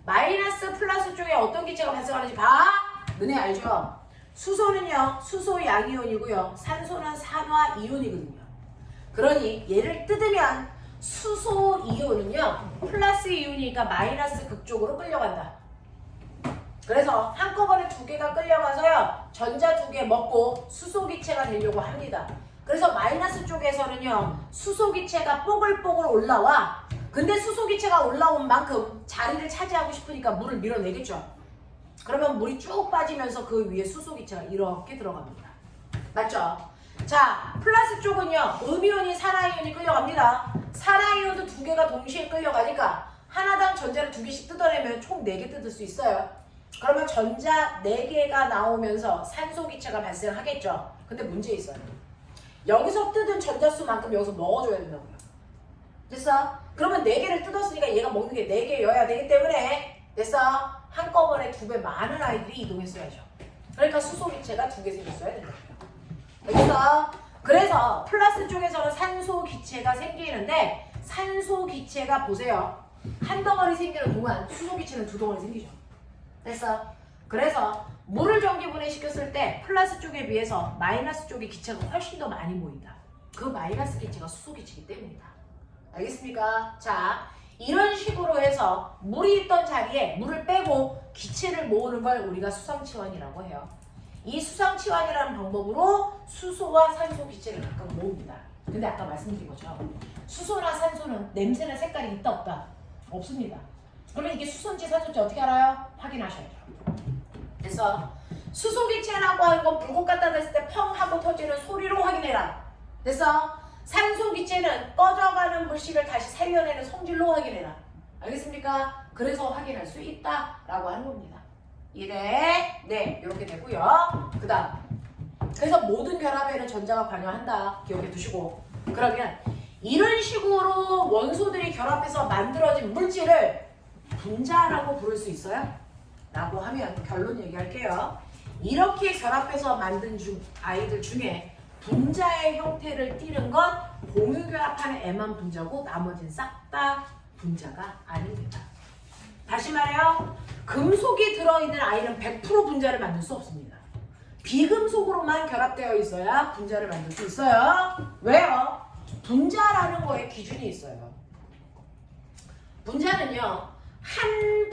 Speaker 1: 마이너스 플러스 쪽에 어떤 기체가 발생하는지 봐. 너네 알죠? 수소는요 수소 양이온이고요 산소는 산화 이온이거든요. 그러니 얘를 뜯으면 수소 이온은요 플러스 이온이니까 마이너스 극쪽으로 끌려간다. 그래서 한꺼번에 두 개가 끌려가서요 전자 두 개 먹고 수소 기체가 되려고 합니다. 그래서 마이너스 쪽에서는요 수소 기체가 뽀글뽀글 올라와. 근데 수소 기체가 올라온 만큼 자리를 차지하고 싶으니까 물을 밀어내겠죠. 그러면 물이 쭉 빠지면서 그 위에 수소 기체가 이렇게 들어갑니다. 맞죠? 자, 플러스 쪽은요 음이온이 산화이온이 끌려갑니다. 산화이온도 두 개가 동시에 끌려가니까 하나당 전자를 2개씩 뜯어내면 총 4개 뜯을 수 있어요. 그러면 전자 4개가 나오면서 산소 기체가 발생하겠죠. 근데 문제 있어요. 여기서 뜯은 전자수만큼 여기서 먹어줘야 된다고요. 됐어? 그러면 4개를 뜯었으니까 얘가 먹는 게 4개여야 되기 때문에 됐어? 한꺼번에 2배 많은 아이들이 이동했어야죠. 그러니까 수소 기체가 2개 생겼어야 된다고요. 알겠어? 그래서 플러스 쪽에서는 산소 기체가 생기는데 산소 기체가 보세요. 한 덩어리 생기는 동안 수소 기체는 2덩어리 생기죠. 됐어? 그래서 물을 전기 분해시켰을 때 플러스 쪽에 비해서 마이너스 쪽의 기체가 훨씬 더 많이 모인다. 그 마이너스 기체가 수소 기체이기 때문이다. 알겠습니까? 자, 이런 식으로 해서 물이 있던 자리에 물을 빼고 기체를 모으는 걸 우리가 수성치환이라고 해요. 이 수성치환이라는 방법으로 수소와 산소 기체를 각각 모읍니다. 근데 아까 말씀드린 것처럼 수소나 산소는 냄새나 색깔이 있다 없다? 없습니다. 그러면 이게 수소인지 산소인지 어떻게 알아요? 확인하셔야죠. 그래서 수소 기체라고 하는 건 불꽃 갖다 댔을 때 펑 하고 터지는 소리로 확인해라. 그래서 산소 기체는 꺼져가는 물질을 다시 살려내는 성질로 확인해라. 알겠습니까? 그래서 확인할 수 있다라고 하는 겁니다. 이래 네 이렇게 되고요. 그 다음 그래서 모든 결합에는 전자가 관여한다. 기억해 두시고 그러면 이런 식으로 원소들이 결합해서 만들어진 물질을 분자라고 부를 수 있어요? 라고 하면 결론 얘기할게요. 이렇게 결합해서 만든 아이들 중에 분자의 형태를 띠는 건 공유결합하는 애만 분자고 나머지는 싹 다 분자가 아닙니다. 다시 말해요. 금속이 들어있는 아이는 100% 분자를 만들 수 없습니다. 비금속으로만 결합되어 있어야 분자를 만들 수 있어요. 왜요? 분자라는 거에 기준이 있어요. 분자는요. 한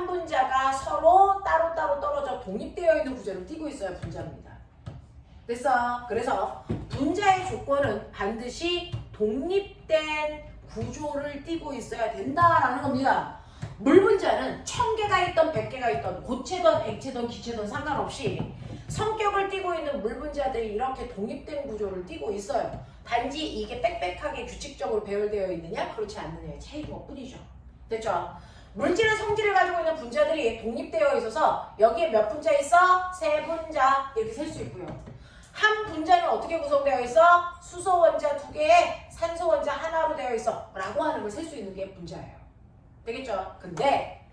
Speaker 1: 분자가 서로 따로따로 떨어져 독립되어 있는 구조를 띠고 있어야 분자입니다. 됐어? 그래서 분자의 조건은 반드시 독립된 구조를 띠고 있어야 된다라는 겁니다. 물분자는 1000개가 있던 100개가 있던 고체든 액체든 기체든 상관없이 성격을 띠고 있는 물분자들이 이렇게 독립된 구조를 띠고 있어요. 단지 이게 빽빽하게 규칙적으로 배열되어 있느냐 그렇지 않느냐의 차이인 것 뿐이죠. 됐죠? 물질의 성질을 가지고 있는 분자들이 독립되어 있어서 여기에 몇 분자 있어? 3분자 이렇게 셀 수 있고요. 한 분자는 어떻게 구성되어 있어? 수소 원자 2개에 산소 원자 하나로 되어 있어 라고 하는 걸 셀 수 있는 게 분자예요. 되겠죠? 근데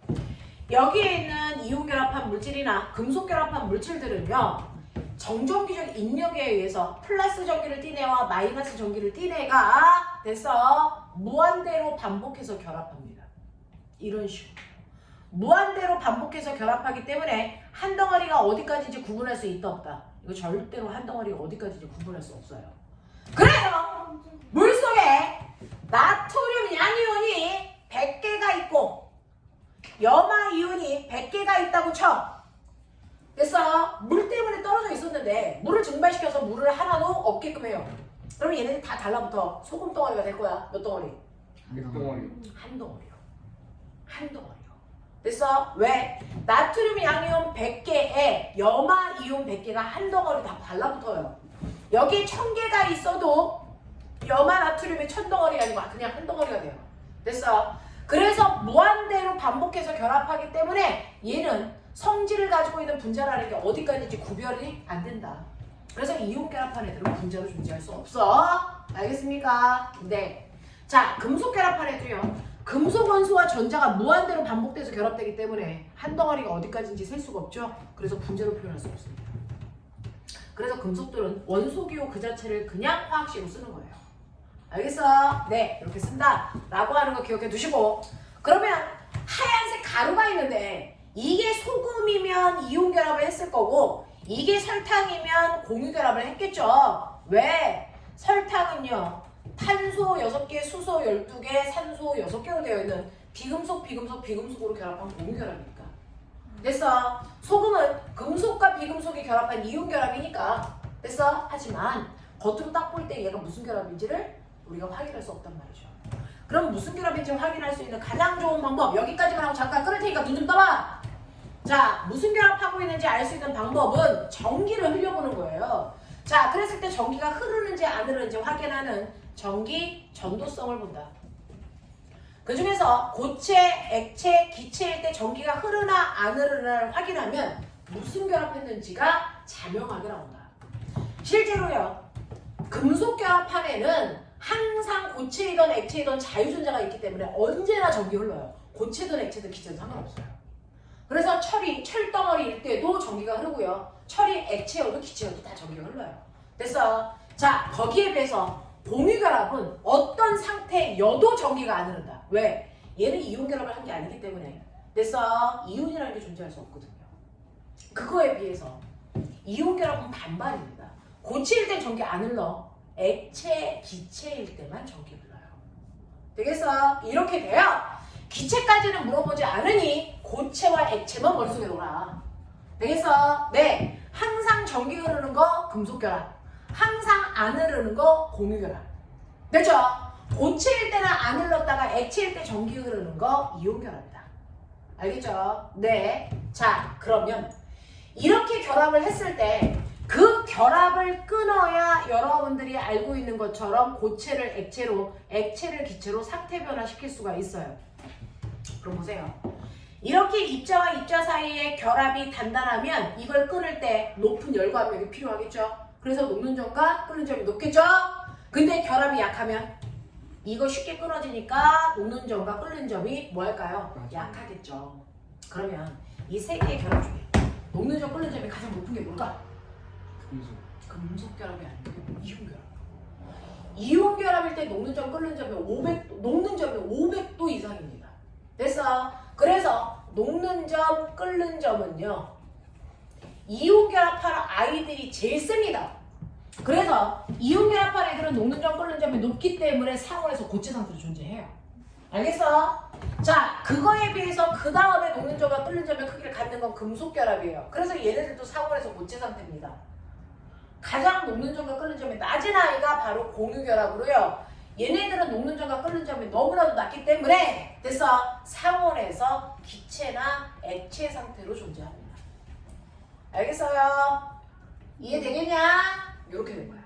Speaker 1: 여기에 있는 이온 결합한 물질이나 금속 결합한 물질들은요 정전기적 인력에 의해서 플러스 전기를 띠내와 마이너스 전기를 띠내가 돼서 무한대로 반복해서 결합합니다. 이런 식으로 무한대로 반복해서 결합하기 때문에 한 덩어리가 어디까지인지 구분할 수 있다 없다. 이거 절대로 한 덩어리가 어디까지인지 구분할 수 없어요. 그래서 물속에 나트륨 양이온이 100개가 있고 염화 이온이 100개가 있다고 쳐. 그래서 물 때문에 떨어져 있었는데 물을 증발시켜서 물을 하나도 없게끔 해요. 그러면 얘네들 다 달라붙어 소금 덩어리가 될 거야. 몇 덩어리?
Speaker 3: 100덩어리.
Speaker 1: 한 덩어리요. 한 덩어리요. 그래서 왜? 나트륨 양이온 100개에 염화 이온 100개가 한 덩어리 다 달라붙어요. 여기에 1000개가 있어도 염화 나트륨이 1000덩어리가 아니고 그냥 한 덩어리가 돼요. 됐어? 그래서 무한대로 반복해서 결합하기 때문에 얘는 성질을 가지고 있는 분자라는 게 어디까지인지 구별이 안 된다. 그래서 이온 결합한 애들은 분자로 존재할 수 없어. 알겠습니까? 네. 자, 금속 결합한 애들이요. 금속 원소와 전자가 무한대로 반복돼서 결합되기 때문에 한 덩어리가 어디까지인지 셀 수가 없죠. 그래서 분자로 표현할 수 없습니다. 그래서 금속들은 원소기호 그 자체를 그냥 화학식으로 쓰는 거예요. 알겠어? 네, 이렇게 쓴다 라고 하는 거 기억해 두시고 그러면 하얀색 가루가 있는데 이게 소금이면 이온 결합을 했을 거고 이게 설탕이면 공유 결합을 했겠죠. 왜? 설탕은요 탄소 6개, 수소 12개, 산소 6개로 되어 있는 비금속으로 결합한 공유 결합이니까. 됐어? 소금은 금속과 비금속이 결합한 이온 결합이니까. 됐어? 하지만 겉으로 딱 볼 때 얘가 무슨 결합인지를 우리가 확인할 수 없단 말이죠. 그럼 무슨 결합인지 확인할 수 있는 가장 좋은 방법 여기까지만 하고 잠깐 끊을 테니까 눈 좀 떠봐. 자, 무슨 결합하고 있는지 알 수 있는 방법은 전기를 흘려보는 거예요. 자, 그랬을 때 전기가 흐르는지 안 흐르는지 확인하는 전기 전도성을 본다. 그 중에서 고체, 액체, 기체일 때 전기가 흐르나 안 흐르나를 확인하면 무슨 결합했는지가 자명하게 나온다. 실제로요, 금속 결합판에는 항상 고체이든 액체이든 자유전자가 있기 때문에 언제나 전기 흘러요. 고체든 액체든 기체든 상관없어요. 그래서 철덩어리일 때도 전기가 흐르고요. 철이 액체여도 기체여도 다 전기가 흘러요. 됐어? 자, 거기에 비해서 공유결합은 어떤 상태여도 전기가 안 흐른다. 왜? 얘는 이온 결합을 한 게 아니기 때문에. 됐어? 이온이라는 게 존재할 수 없거든요. 그거에 비해서 이온 결합은 반반입니다. 고체일 땐 전기 안 흘러. 액체, 기체일 때만 전기 흘러요. 되겠어? 이렇게 돼요. 기체까지는 물어보지 않으니 고체와 액체만 머릿속에 놓아. 되겠어? 네. 항상 전기 흐르는 거 금속결합. 항상 안 흐르는 거 공유결합. 됐죠? 고체일 때는 안 흘렀다가 액체일 때 전기 흐르는 거 이온결합이다. 알겠죠? 네. 자, 그러면 이렇게 결합을 했을 때 그 결합을 끊어야 여러분들이 알고 있는 것처럼 고체를 액체로, 액체를 기체로 상태 변화시킬 수가 있어요. 그럼 보세요. 이렇게 입자와 입자 사이의 결합이 단단하면 이걸 끊을 때 높은 열과 압력이 필요하겠죠. 그래서 녹는 점과 끓는 점이 높겠죠. 근데 결합이 약하면 이거 쉽게 끊어지니까 녹는 점과 끓는 점이 뭐 할까요? 약하겠죠. 그러면 이 세 개의 결합 중에 녹는 점, 끓는 점이 가장 높은 게 뭘까? 금속 결합이 아니고 이온 결합. 이온 결합일 때 녹는 점, 끓는 점이 500도, 녹는 점이 500도 이상입니다. 됐어? 그래서 녹는 점, 끓는 점은요, 이온 결합하는 아이들이 제일 셉니다. 그래서 이온 결합하는 애들은 녹는 점, 끓는 점이 높기 때문에 상온에서 고체 상태로 존재해요. 알겠어? 자, 그거에 비해서 그 다음에 녹는 점과 끓는 점의 크기를 갖는 건 금속 결합이에요. 그래서 얘네들도 상온에서 고체 상태입니다. 가장 녹는 점과 끓는 점이 낮은 아이가 바로 공유 결합으로요. 얘네들은 녹는 점과 끓는 점이 너무나도 낮기 때문에 됐어? 상온에서 기체나 액체 상태로 존재합니다. 알겠어요? 이해되겠냐? 이렇게 된 거야.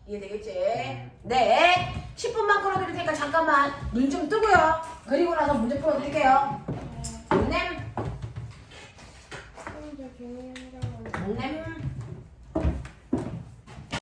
Speaker 1: 이해되겠지? 네. 10분만 끌어드릴 테니까 잠깐만 눈 좀 뜨고요. 그리고 나서 문제 풀어드릴게요.
Speaker 2: 네.
Speaker 1: 냄.
Speaker 2: 선생님, 저 종이 한 장만.
Speaker 1: 냄.